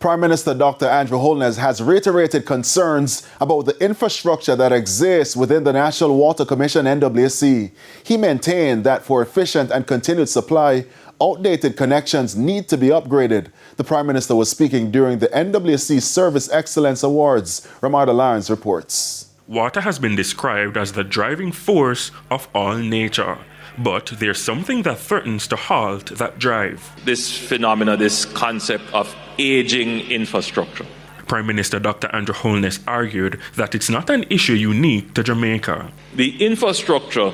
Prime Minister Dr. Andrew Holness has reiterated concerns about the infrastructure that exists within the National Water Commission NWC. He maintained that for efficient and continued supply, outdated connections need to be upgraded. The Prime Minister was speaking during the NWC Service Excellence Awards. Ramada Lyons reports. Water has been described as the driving force of all nature. But there's something that threatens to halt that drive. This phenomena, this concept of aging infrastructure. Prime Minister Dr. Andrew Holness argued that it's not an issue unique to Jamaica. The infrastructure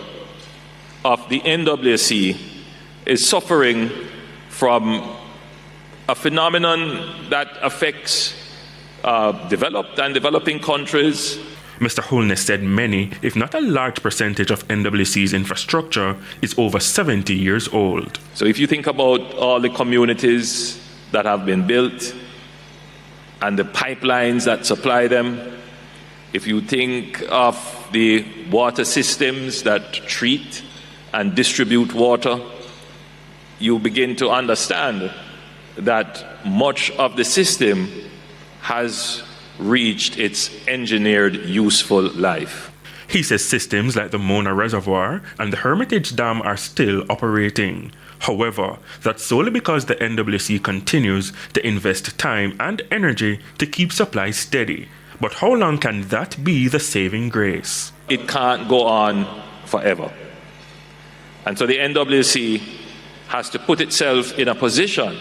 of the NWC is suffering from a phenomenon that affects developed and developing countries. Mr. Holness said many, if not a large percentage of NWC's infrastructure is over 70 years old. So if you think about all the communities that have been built and the pipelines that supply them, if you think of the water systems that treat and distribute water, you begin to understand that much of the system has reached its engineered useful life. He says systems like the Mona Reservoir and the Hermitage Dam are still operating. However, that's solely because the NWC continues to invest time and energy to keep supply steady. But how long can that be the saving grace? It can't go on forever. And so the NWC has to put itself in a position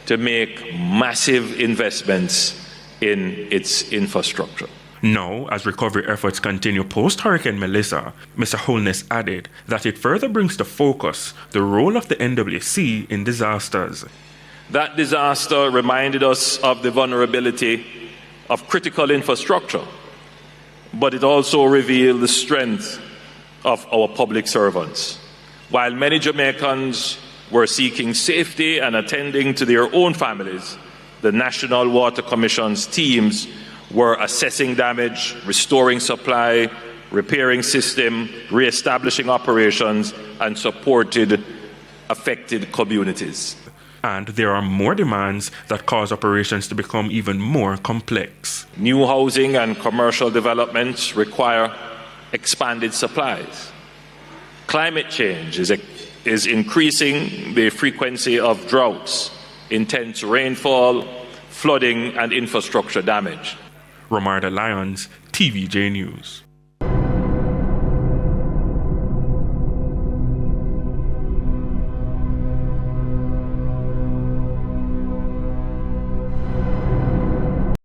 to make massive investments in its infrastructure. Now, as recovery efforts continue post-Hurricane Melissa, Mr. Holness added that it further brings to focus the role of the NWC in disasters. That disaster reminded us of the vulnerability of critical infrastructure, but it also revealed the strength of our public servants. While many Jamaicans were seeking safety and attending to their own families, the National Water Commission's teams were assessing damage, restoring supply, repairing system, re-establishing operations, and supported affected communities. And there are more demands that cause operations to become even more complex. New housing and commercial developments require expanded supplies. Climate change is increasing the frequency of droughts, intense rainfall, flooding, and infrastructure damage. Ramada Lyons, TVJ News.